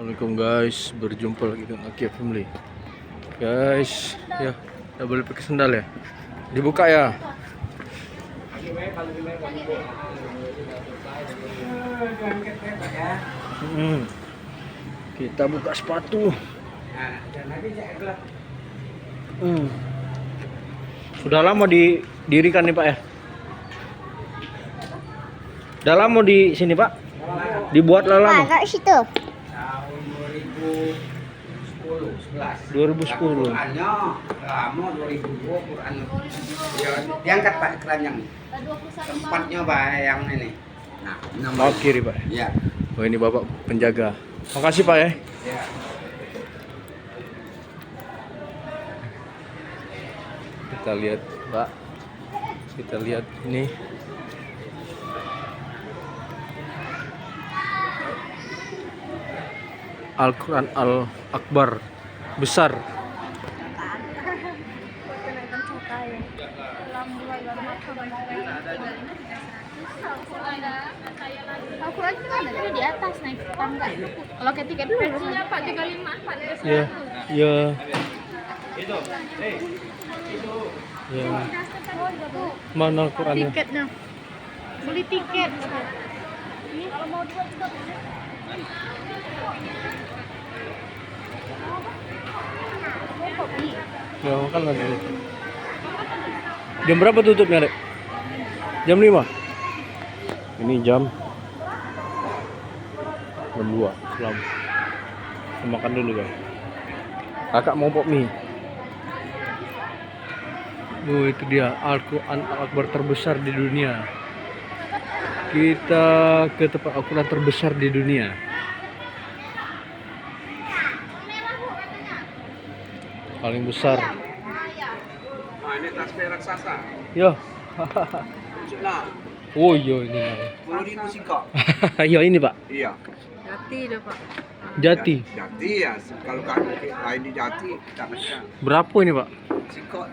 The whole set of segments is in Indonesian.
Assalamualaikum guys, berjumpa lagi dengan Aki Family. Guys, ya, udah boleh pakai sendal ya? Dibuka ya. Kita buka sepatu. Sudah lama didirikan nih Pak ya? Udah lama di sini Pak? Dibuat lama? Nah, situ. Tahun 2010, 11. 2010. Qurannya lama 2002 Quran. Ya, diangkat Pak keranjang. Tempatnya Pak yang ini. Nah, Mau kiri Pak. Ya. Oh ini Bapak penjaga. Makasih Pak ya. Ya. Kita lihat Pak. Kita lihat ini. Al-Quran Al-Akbar besar. Al-Quran itu kan ada di atas naik tangga. Kalau kayak tiket versinya Pak 35 Pak. Ya, ya. Ya. Mana Al-Qurannya? Tiketnya. Beli tiket. Ini kalau mau dua juga Ya, kan lagi. Jam berapa tutupnya, Dek? Jam 5. Ini jam 2. Selam. Kita makan dulu, guys. Kakak mau pop mie. Oh, itu dia Al-Quran Al-Akbar terbesar di dunia. Kita ke tempat Al-Quran terbesar di dunia. Paling besar. Nah, ini tas raksasa. Yo. Nah, Oh iya ini. 10.000 sih Kak. Iya ini Pak. Iya. Jati deh Pak. Jati. Jati ya, kalau kan lain di Jati kita bisa. Berapa ini Pak? Sikok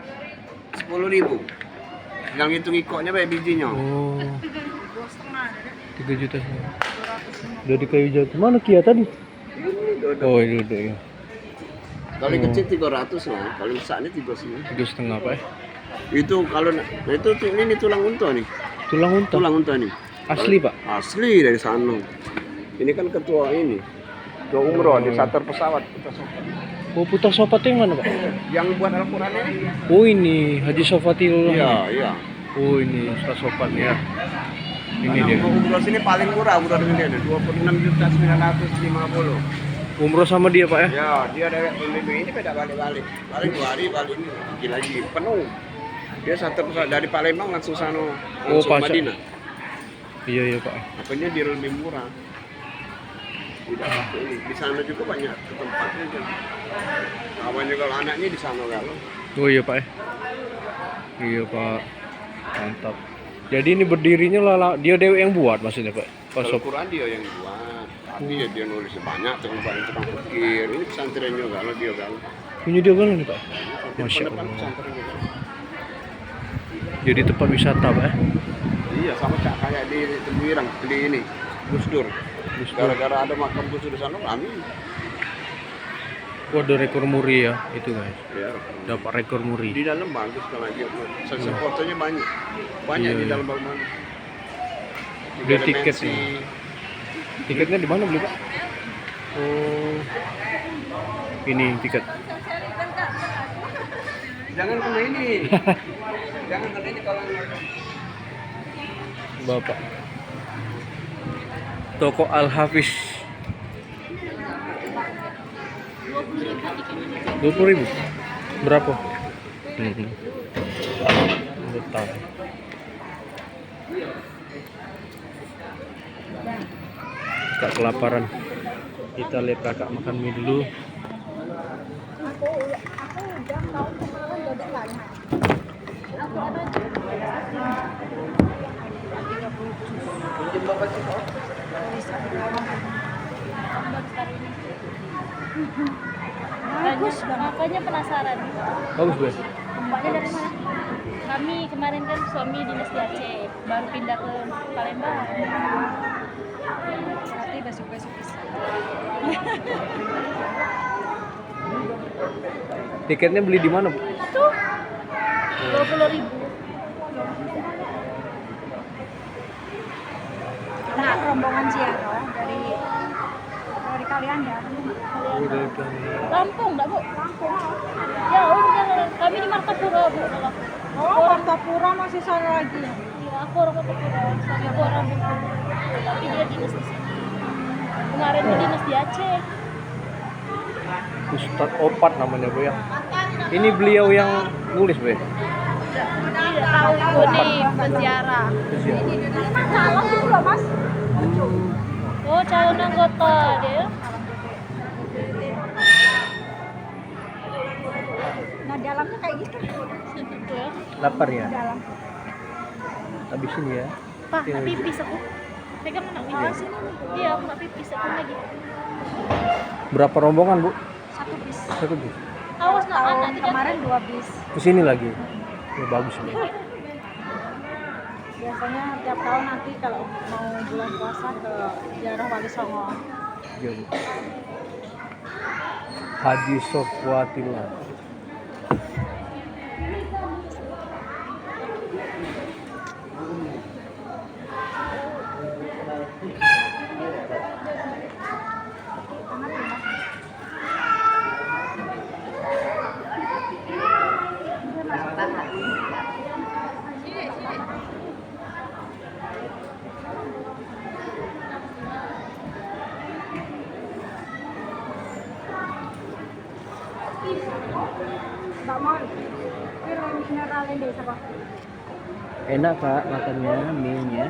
10.000. Yang hitung ikoknya kayak bijinya. Oh, 2,5 3 juta. Udah di kayu jati. Mana Kia tadi? Ini dodol. Oh ini udah ya. Kalau kecil 300 lah, kalau besar ini 300. 3,5 Pak ya. Itu kalau itu ini tulang unta nih. Tulang unta. Tulang unta nih. Asli Pak. Asli dari sana. Ini kan ketua ini. Ketua umroh di charter pesawat kita sopan. Oh Putra Sofati yang mana Pak? Yang buat Al-Qur'an ini. Oh ini Haji Sofatilullah. Iya, iya. Oh ini Ustaz Sopan ya. Ini dia. Umroh sini paling murah, umroh ini ada 26.950. Umroh sama dia Pak ya. Ya, dia dari pembimbing ini beda balik-balik. Paling 2 hari balik ini lagi penuh. Dia charter pesawat dari Palembang langsung sana. Oh Langsung Pak. Madinah. Iya iya Pak. Makanya dia lebih murah. Tidak ini. Di sana juga banyak tempatnya juga. Awalnya kalau anaknya di sana kalau. Oh iya Pak ya. Iya Pak. Mantap. Jadi ini berdirinya lala dia dewe yang buat maksudnya Pak. Pas Al-Quran dia yang buat. Tapi ya dia nulis banyak tukang fikir. Ini pesantrennya kalau dia kalau. punya dia kan nih Pak. Masya Depan Allah. pesantren juga. Jadi tempat wisata Pak ya. Iya sama kayak di Tembuirang di ini Gus Dur. Gara-gara ada makam Gus Dur di sana kami. Oh, ada rekor muri ya itu guys. Ya. Dapat rekor muri. Di dalam bagus kalau dia. Sensor fotonya banyak. Banyak Iya, di iya. dalam bangunan. Beli tiket ya. Tiketnya di mana beli Pak? Oh. Ini tiket. Jangan kena ini. Jangan kena ini kalau Bapak. Toko Al Hafiz. 20.000. Berapa? Betul. Kakak kelaparan. Kita lihat kakak makan mie dulu. Bagus, makanya penasaran. Bagus Bes. Mbaknya dari mana? Kami kemarin kan suami dinas di Aceh, baru pindah ke Palembang. Berarti Ada suka-suka. Tiketnya beli di mana, Bu? Tuh 20.000. Nah, rombongan ziarah dari kalian ya. Udah kan. Lampung enggak, Bu? Lampung. Ya udah, kami di Martapura, Bu. Kalau Oh, Martapura masih sana lagi. iya, aku orang Martapura, suamiku orang Bengkulu. Tapi dia dinas di sini. Kemarin dia dinas di Aceh. Ustadz Opat namanya, Bu ya. Ini beliau yang nulis, Bu ya? Tidak tahu ibu nih peziarah. Calon itu loh, Mas. Oh, calon anggota dia. Nah, dalamnya kayak gitu. Lapar ya? Dalam. Habisin ya. Pak, nak pipis aku. Pegang nak pipis. Iya, aku nak pipis aku lagi. Berapa rombongan, Bu? Satu bis. Satu bis. Awas nak Tahun anak tidak. kemarin 2 bis. Kesini lagi. Ya, bagus nih. Biasanya tiap tahun nanti kalau mau bulan puasa ke ziarah Wali Songo. Iya, Bu. Haji Sofwatillah. Mbak Mon, film mineralin desa Pak. Enak, Kak, makannya, mie-nya.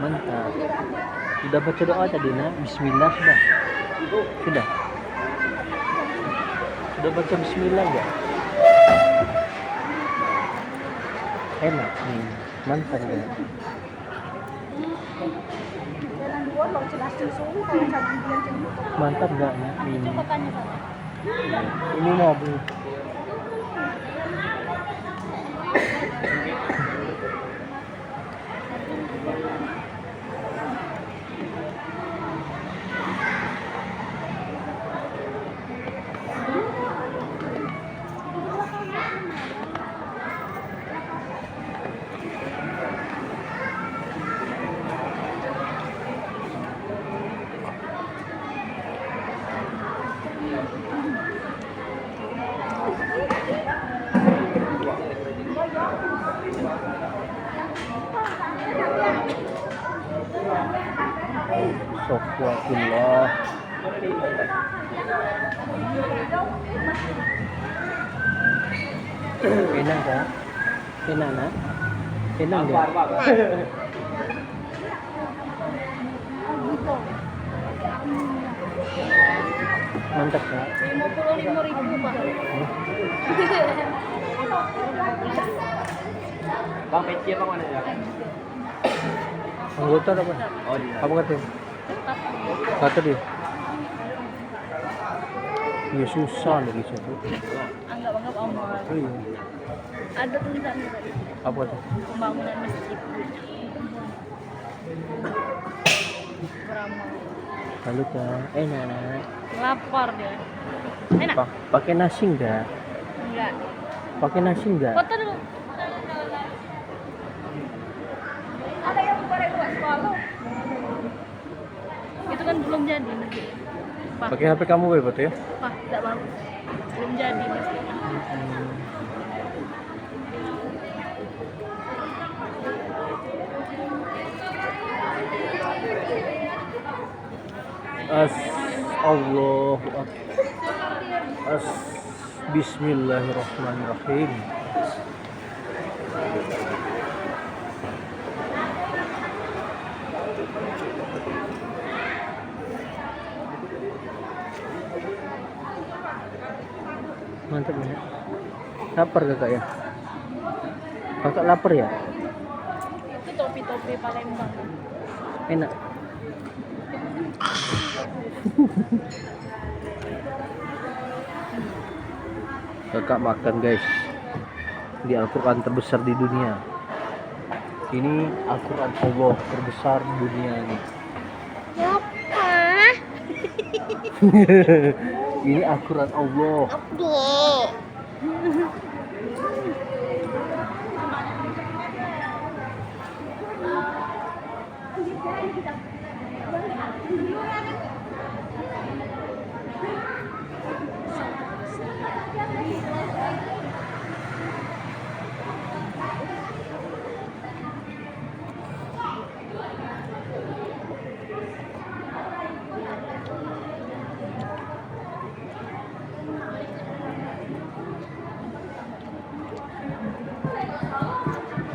Mantap. Sudah baca doa tadi, Nak? Bismillah sudah? Sudah? Sudah baca bismillah enggak? Enak nih. Mantap ya. Jalan dua loh, jelas susu kalau jangan bilang jemput. Mantap enggak ya mie ini? Coba tanya Pak. Ini mau Bu. Sofwatullah. Enak tak? Enak nak? Enak enggak? Mantap Kak. 55.000 Pak. Bang peci apa mana ya? Anggota apa? Oh di Apa katanya? Tetap. Kata dia. Iya susah nih bisa tuh. Anggap-anggap amal. Iya. Ada tulisan tadi. Apa tuh? Pembangunan masjid. Beramal. Lalu Kak, enak. Lapar dia. Enak? Pakai nasi enggak? Enggak. Pakai nasi enggak? Foto dulu. Ada yang goreng buat sekolah. Itu kan belum jadi nanti. Pak, Pakai HP kamu Beb ya? Pak, tidak bagus. Belum jadi pasti. Allahu Akbar. Bismillahirrahmanirrahim. Mantap ya. Lapar kakak ya? Kakak lapar ya? Itu topi-topi Palembang. Enak. Kakak makan guys di Al-Quran terbesar di dunia. Ini Al-Quran Allah terbesar di dunia ini. Lapar. Ini Al-Quran Allah.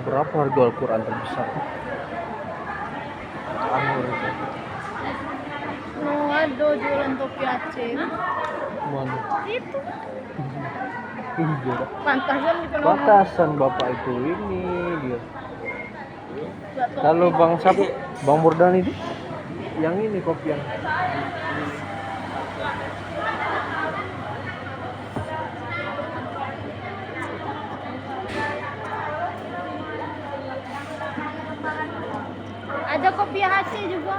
Berapa harga Al-Quran terbesar? Anur itu. No, ada jualan topi Aceh. Mana? Itu. Iya. Pantasan di Peluang. Batasan bapak itu ini dia. Nggak topi. Kalau Bang siapa? Bang Murdani itu? Yang ini kopi yang Ada kopi Aceh juga.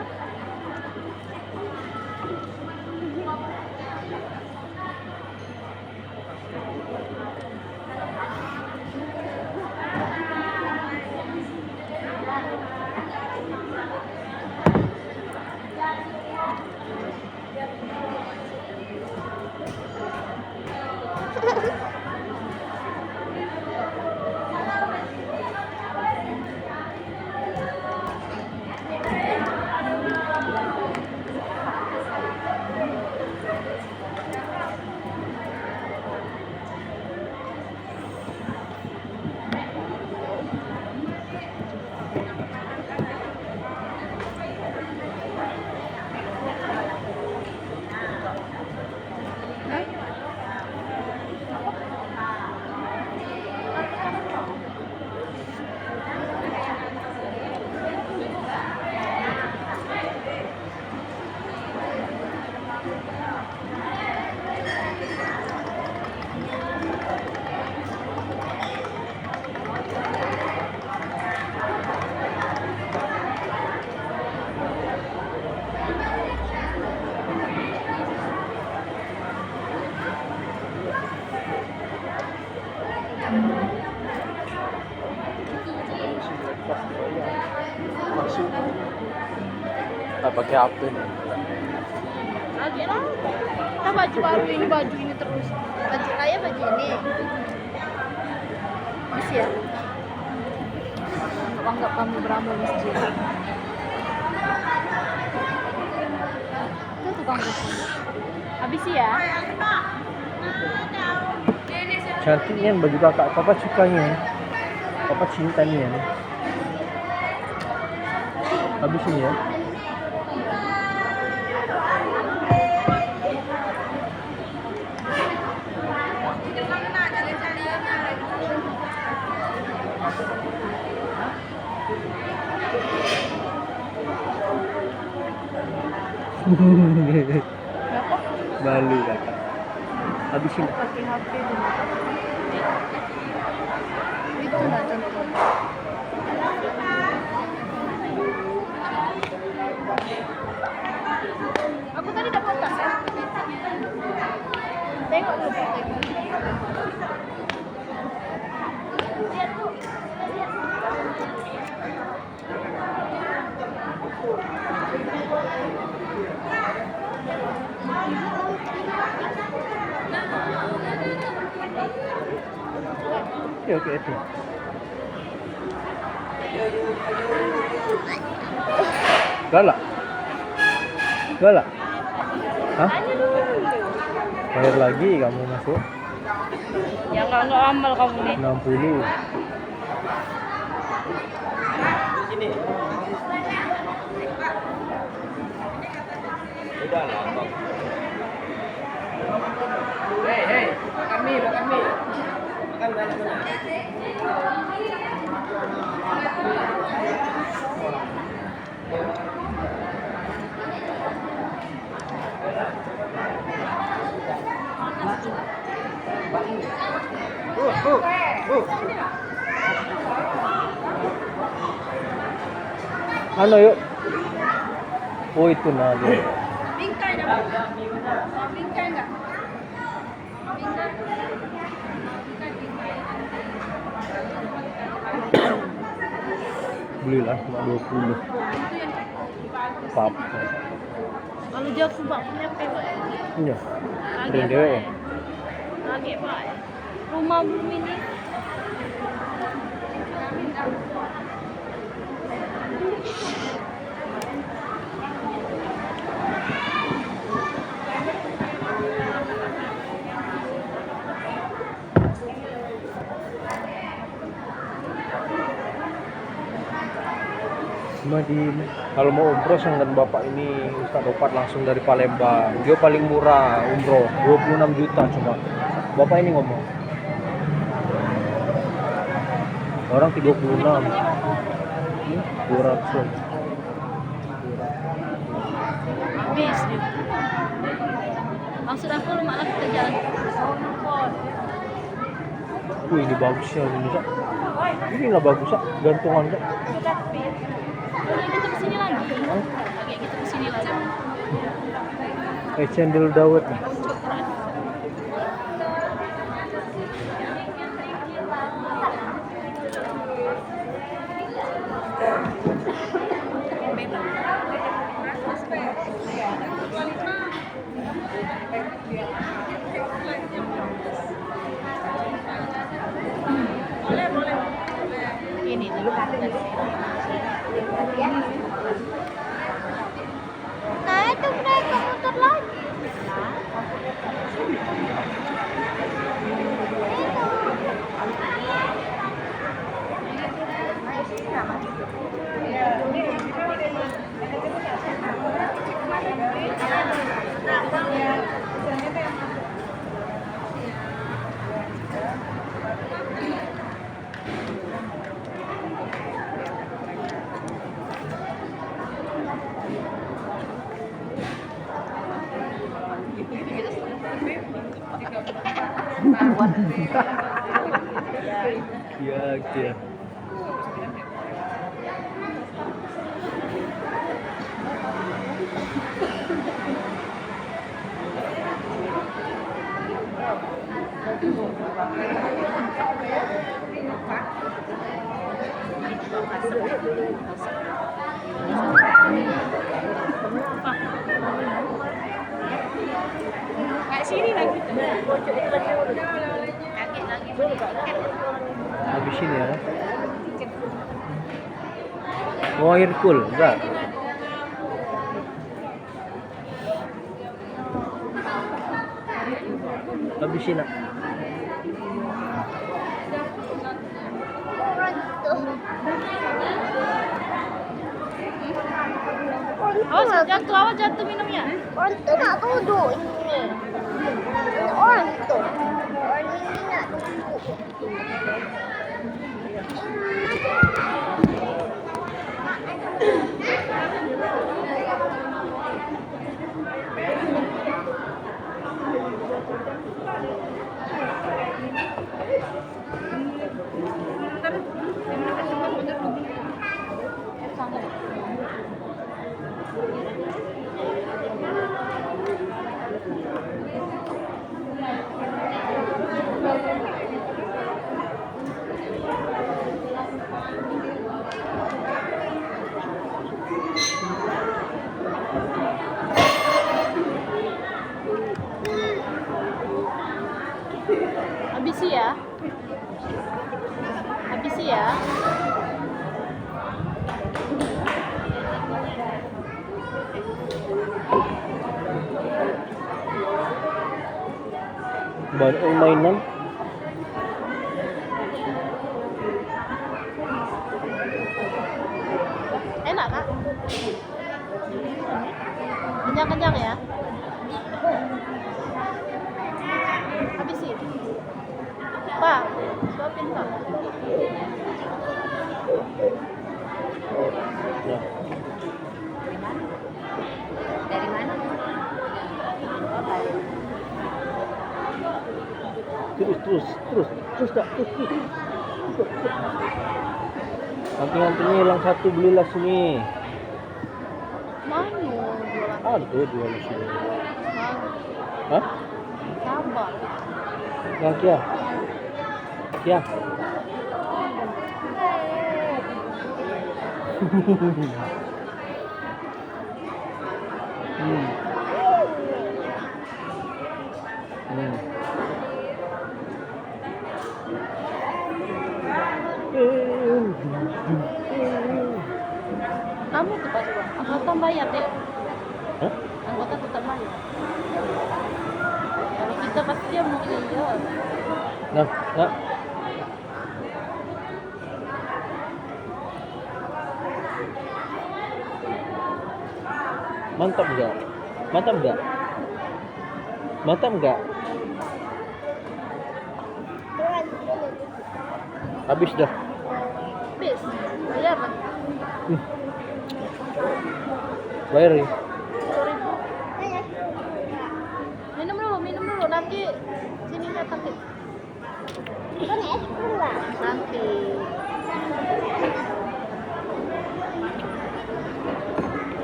masuk. Tak pakai HP nih. Lagi lah. Kita baju baru ini baju ini terus. Baju kaya baju ini. Bisa ya? Apa enggak kamu beramal masjid? Itu tukang kopi. Habis ya? Cantiknya baju kakak. Papa sukanya. Papa cintanya. Habis ini ya. Berapa? Malu kakak. Habisin. Pakai HP dulu. Itu enggak contoh. Aku tadi dapat tas ya. Tengok dulu, tengok. Lihat tuh. Lihat. Oke itu. Galak. Galak. Hah? Tanya dulu. Bayar lagi kamu masuk Ya nggak amal kamu nih. 60. Hei, makan mie. Makan banyak mana? Ano yuk? Oh itu nah dia. Bingkai nama. belilah cuma 20. Pap. Kalau jauh tuh Pak, punya apa Pak? Iya. Kaget, Keren dewe ya. Kaget Pak. Rumah belum ini. Kalau mau umroh dengan bapak ini Ustaz Opat langsung dari Palembang. Dia paling murah umroh 26 juta cuma. Bapak ini ngomong. Orang 36. 200. Habis dia. Maksud aku lu malah kita jalan. Ini bagus ya ini Kak. Ini nggak bagus Kak, gantungan Kak. Kayak gitu kesini lagi. Kayak gitu kesini lagi. Cendol dawet nih. Ini dulu. Nah itu mereka muter lagi. Iya. Kayak sini lagi. Habisin ya. Oh, air cool, enggak. Habisin nak. Awas jatuh minumnya. Orang itu nak duduk ini. Orang itu. Orang ini nak duduk. Habisi ya. Habisi ya. Banyak mainan. Enak Kak? Kenyang-kenyang ya. Habisin. Pak, suapin Pak. Ya. Dari mana? Terus Kak, terus. Anting-antingnya hilang satu, belilah sini. Mana jualan? Ada jual di sini. Mana? Hah? Sabar. Ya, Kia. Hmm. Hmm. Kamu tuh Pak Coba. Anggota bayar deh. Hah? Anggota tetap bayar. Kalau kita pasti dia mau iya. Nah, nah. Mantap enggak? Mantap enggak? Mantap enggak? Habis dah. Bis. Bayar kan? Bayar ya. 10.000. Minum dulu nanti sini datang deh. Kan es krim lah. Nanti.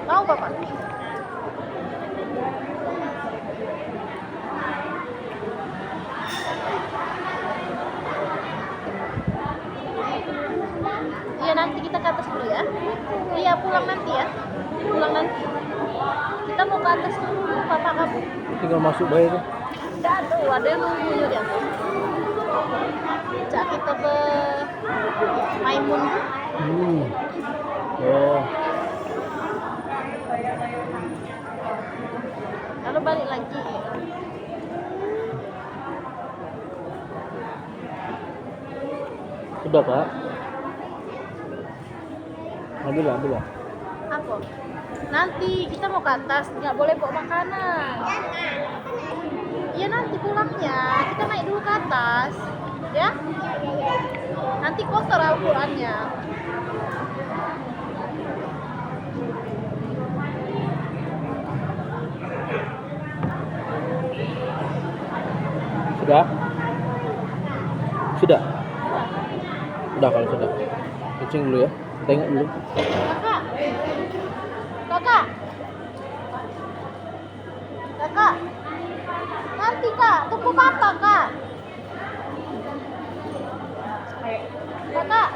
Mau Bapak? Iya nanti kita ke atas dulu ya. Iya pulang nanti ya. Pulang nanti. Kita mau ke atas dulu papa kamu. Tinggal masuk bayar tuh. Enggak tuh ada yang nunggunya dia. Cak kita ke Maimun. Oh. Lalu balik lagi. Sudah, Kak. Ambil lah. Apa? Nanti kita mau ke atas, nggak boleh bawa makanan. Iya nanti pulangnya kita naik dulu ke atas, ya? Nanti kotor Al-Qur'annya. Sudah? Sudah? Udah kalau sudah. Kencing dulu ya. Tengok dulu. Kakak, nanti Kak, tunggu Papa Kak. Kakak.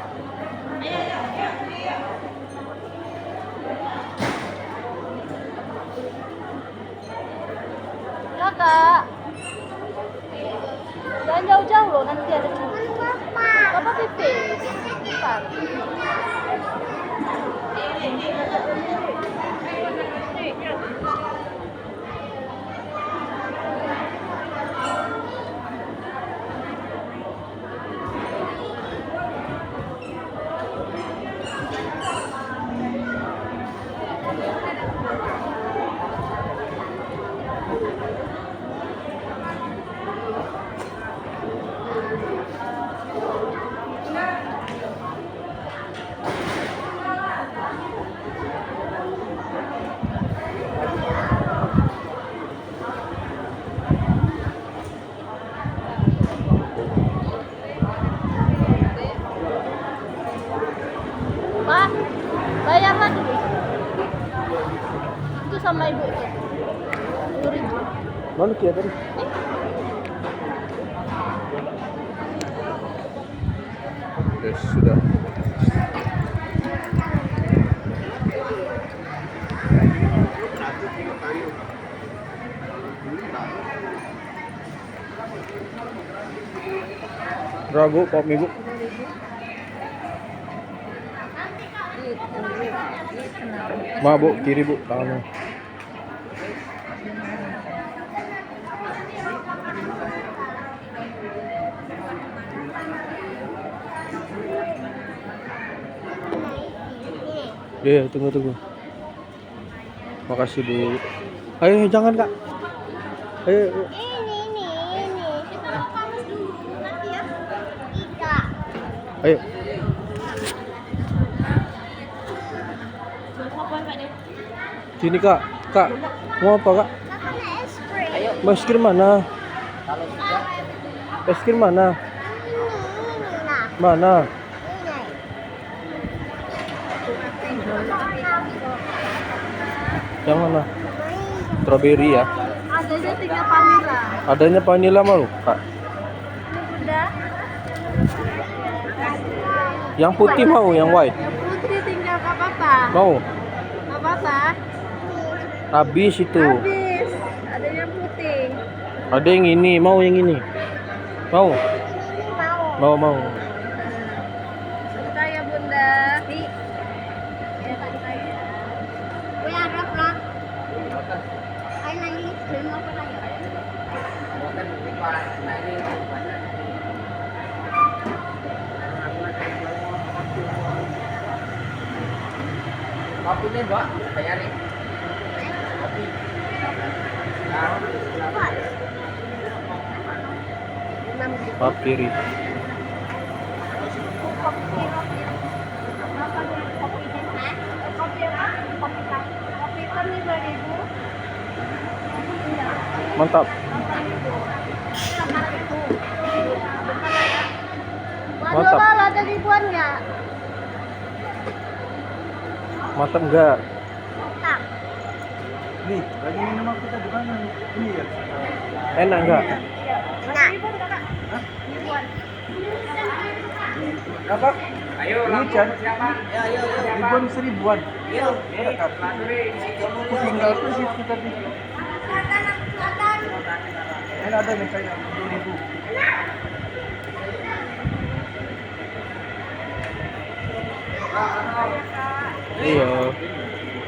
Kakak. Jangan jauh-jauh loh, nanti ada cuci. Papa pipis. Cepat. Pak, bayar lagi. Itu sama ibu itu. 10.000. Mana kia tadi? Yes, sudah. Ragu, Pak Ibu. Ma, Bu, kiri Bu, tangannya. Iya, tunggu. Makasih Bu. Ayo, jangan Kak. Ayo. Ini. Nanti ya. Ika. Ayo. Sini Kak. Kak, mau apa Kak? Makan es krim. Es krim mana? Es krim mana? Ini nah. Mana? Yang mana? Strawberry ya? Adanya 3 vanilla. Adanya vanilla mau Kak? Udah. Yang putih mau, yang white? Putri tinggal Kak Papa Mau? Mau basah? Habis itu. Habis. Ada yang putih. Ada yang ini, mau yang ini. Mau? Mau. Mau. Sebentar ya Bunda. Gue harap lah. Ay, nangis. Terima kasih. Kopinya, Mbak, bayarin. Kopi. Papiri. Mantap. Waduh, Mantap. Bal, ada ribuannya. Mantap enggak? Nih, lagi minum aku tadi mana? Ini ya. Enak enggak? Apa? Ayo, Ini langsung Chan. siapa? Ya, ayo. Ribuan seribuan. Ayo, Aku tinggal ke situ tadi. Ini ada nih kayak 2.000. Iya.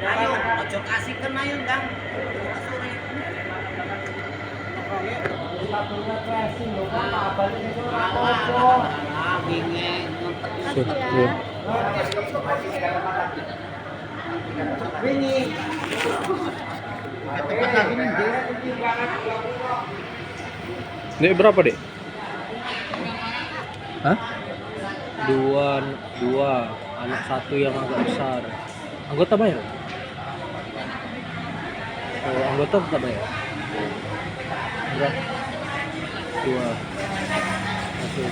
Ayo, ojo kasih kan ayo, Kang. Iya. Ini berapa, Dek? Hah? Dua, anak satu yang agak besar. Anggota bayar? Oh, anggota tetap bayar. Berapa? Dua. Satu.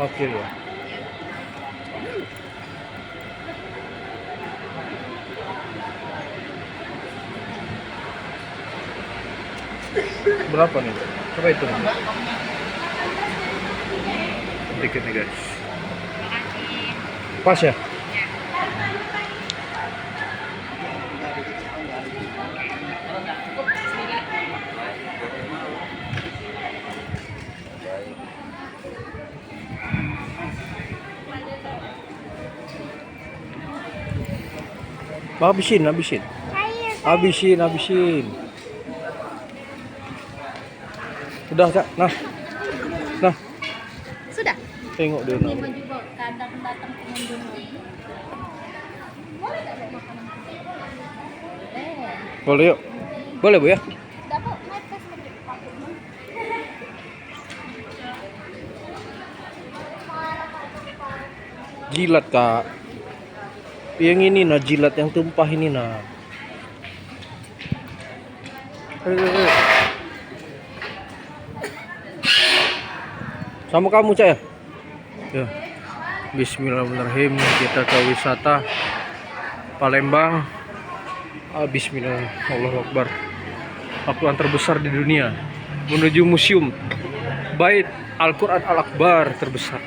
Fakir ya. Berapa nih? Coba itu. Sedikit nih guys. Pas ya? Habisin. Habisin. Udah, Kak. Nah. Sudah. Tengok dia. Ini juga kadang datang pengunjung. Boleh nggak bawa makanan? Boleh yuk. Boleh, Bu ya? Dapat mepes pakai. Jilat, Kak. Yang ini nah, jilat yang tumpah ini nah. Sama kamu, Cak ya? Ya. Bismillahirrahmanirrahim. Kita ke wisata Palembang. Bismillah. Allahu Akbar. Al-Quran terbesar di dunia. Menuju museum Bait Al-Quran Al-Akbar terbesar.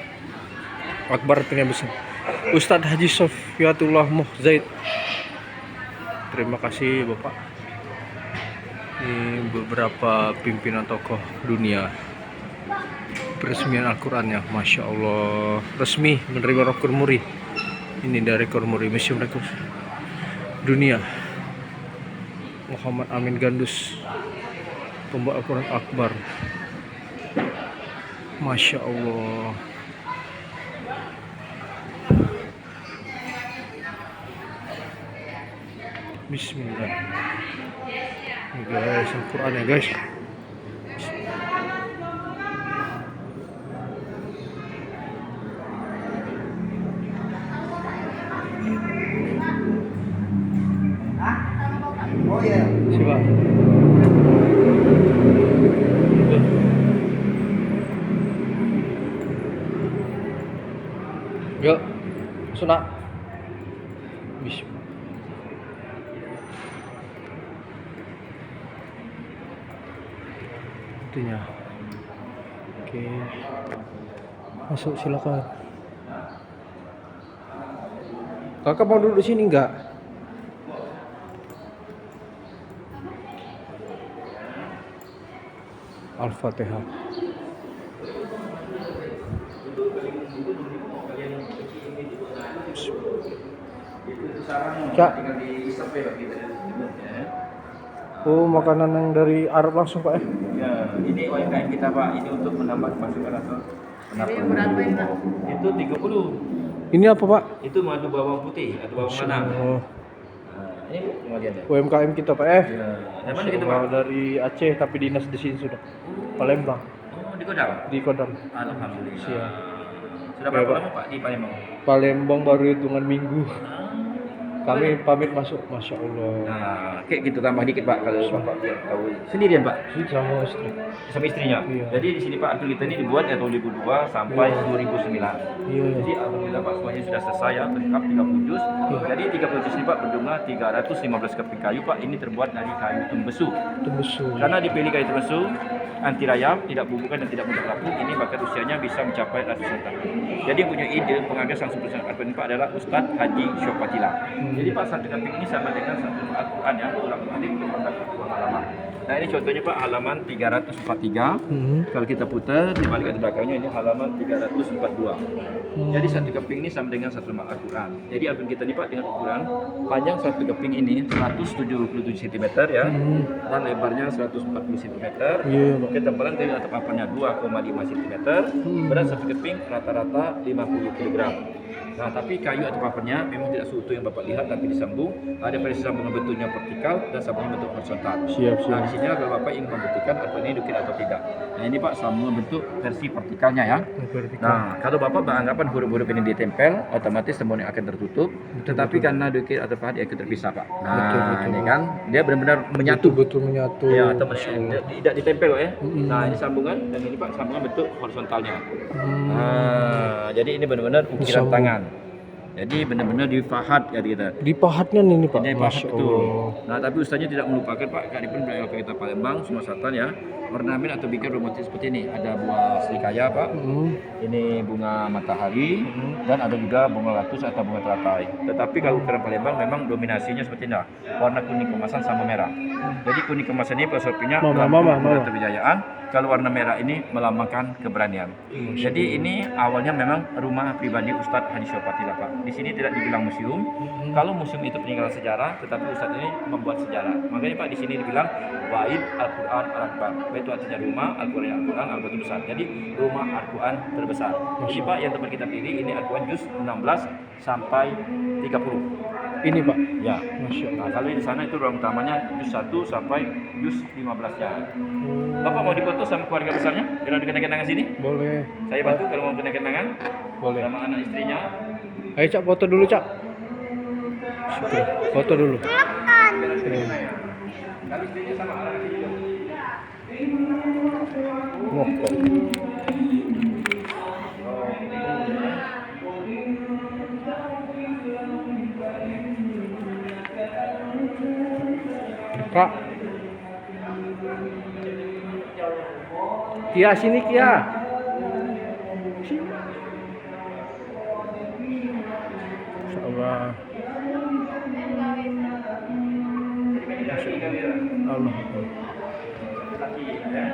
Akbar artinya besar. Ustadz Haji Sofiatullah Muhzaid. Terima kasih Bapak. Ini beberapa pimpinan tokoh dunia. Peresmian Al-Qurannya, Masya Allah. Resmi menerima Rekor Muri. Ini dari Rekor Muri, Museum Rekor Dunia. Muhammad Amin Gandus, pembawa Al-Quran Akbar. Masya Allah. Bismillah. Ini guys, Al-Quran ya guys. Oh ya. Siapa? Yuk, sunak. Bismillah. Itunya. Oke. Masuk silakan. Kakak mau duduk di sini enggak? Al-Fatihah. Cak. Oh, makanan yang dari Arab langsung Pak ya? Ya, ini UMKM kita Pak, ini untuk menambah pemasukan atau Berapa ini, Pak? itu 30. Ini apa Pak? Itu madu bawang putih atau bawang mana? Oh, Nah, ini kemudiannya. UMKM kita Pak ya? Ya, dari mana kita Pak? Dari Aceh tapi dinas di sini sudah. Palembang Oh, di Kodam. di Kodam. Alhamdulillah. Siap. Sudah Ya, berapa Pak. lama Pak di Palembang? Palembang baru hitungan minggu. Kami pamit masuk, masya Allah. Nah, kayak gitu tambah dikit Pak kalau Bapak tahu. Sendirian Pak? Sama istri. Sama istrinya. Iya. Jadi di sini Pak, akun kita ini dibuat dari tahun 2002 sampai 2009. Iya. Jadi alhamdulillah Pak semuanya sudah selesai ya, lengkap 30 juz. Iya. Jadi 30 juz ini Pak berjumlah 315 keping kayu Pak. Ini terbuat dari kayu tumbesu. Tembesu. Karena dipilih kayu tumbesu anti rayap, tidak bubukan dan tidak mudah rapuh. Ini bahkan usianya bisa mencapai ratusan tahun. Jadi yang punya ide pengagas sang sumber Al-Quran ini Pak adalah Ustadz Haji Syopatila. Jadi Pak satu keping ini sama dengan satu Al-Quran ya, ulang-alik 442 halaman. Nah ini contohnya Pak halaman 343. Kalau kita putar di balik atau belakangnya ini halaman 342. Jadi satu keping ini sama dengan satu lembar Al-Quran. Jadi Al-Quran kita ini Pak dengan ukuran panjang satu keping ini 177 cm ya, dan lebarnya 140 cm. Iya, Pak. Ketebalan dari atap papannya 2,5 cm. Berat satu keping rata-rata 50 kg. Nah, tapi kayu atau papernya memang tidak seutuh yang Bapak lihat, tapi disambung. Ada versi sambungan bentuknya vertikal dan sambungan bentuk horizontal. Siap, Nah, siap. di sini kalau Bapak ingin membuktikan apa ini dukit atau tidak. Nah, ini Pak sambungan bentuk versi vertikalnya ya. Vertikal. Nah, kalau Bapak beranggapan huruf-huruf ini ditempel, otomatis semuanya akan tertutup. Tetapi karena dukit atau pahat akan terpisah, Pak. Nah, Betul, betul. ini kan dia benar-benar menyatu. Betul menyatu. Ya, atau Masya Allah. tidak ditempel ya. Nah, ini sambungan dan ini Pak sambungan bentuk horizontalnya. Nah, jadi ini benar-benar ukiran Disambung. tangan. Jadi benar-benar dipahat ya kita. Dipahatnya nih Pak. Ini pahat Masya betul. Allah. Nah, tapi ustaznya tidak melupakan Pak, kearifan budaya lokal kita Palembang, Sumatera Selatan ya. Ornamen atau bikin romantis seperti ini. Ada buah serikaya Pak. Ini bunga matahari dan ada juga bunga ratus atau bunga teratai. Tetapi kalau ukuran Palembang memang dominasinya seperti ini. Warna kuning kemasan sama merah. Jadi kuning kemasan ini filosofinya Mama. kebudayaan. Kalau warna merah ini melambangkan keberanian. Jadi ini awalnya memang rumah pribadi Ustadz Haji Syopatila Pak. Di sini tidak dibilang museum. Kalau museum itu peninggalan sejarah, tetapi Ustadz ini membuat sejarah. Makanya Pak di sini dibilang Wa'id Al-Quran Al-Akbar. Itu artinya rumah Al-Quran Al-Quran terbesar. Jadi rumah Al-Quran terbesar. Jadi Pak yang tempat kita pilih ini Al-Quran juz 16 sampai 30. Ini Pak. Ya. Masya Allah. Nah, kalau di sana itu ruang utamanya juz 1 sampai juz 15-nya. Bapak mau dipoto sama keluarga besarnya? Biar ada kenang-kenangan sini? Boleh. Saya bantu kalau mau kenang-kenangan Boleh. sama anak istrinya. Ayo Cak, foto dulu Cak. Syukur. Foto dulu. Kalau istrinya sama anak istrinya. Ngokok. Kak. Kia sini Kia. Insyaallah. Allah. Laki, ya.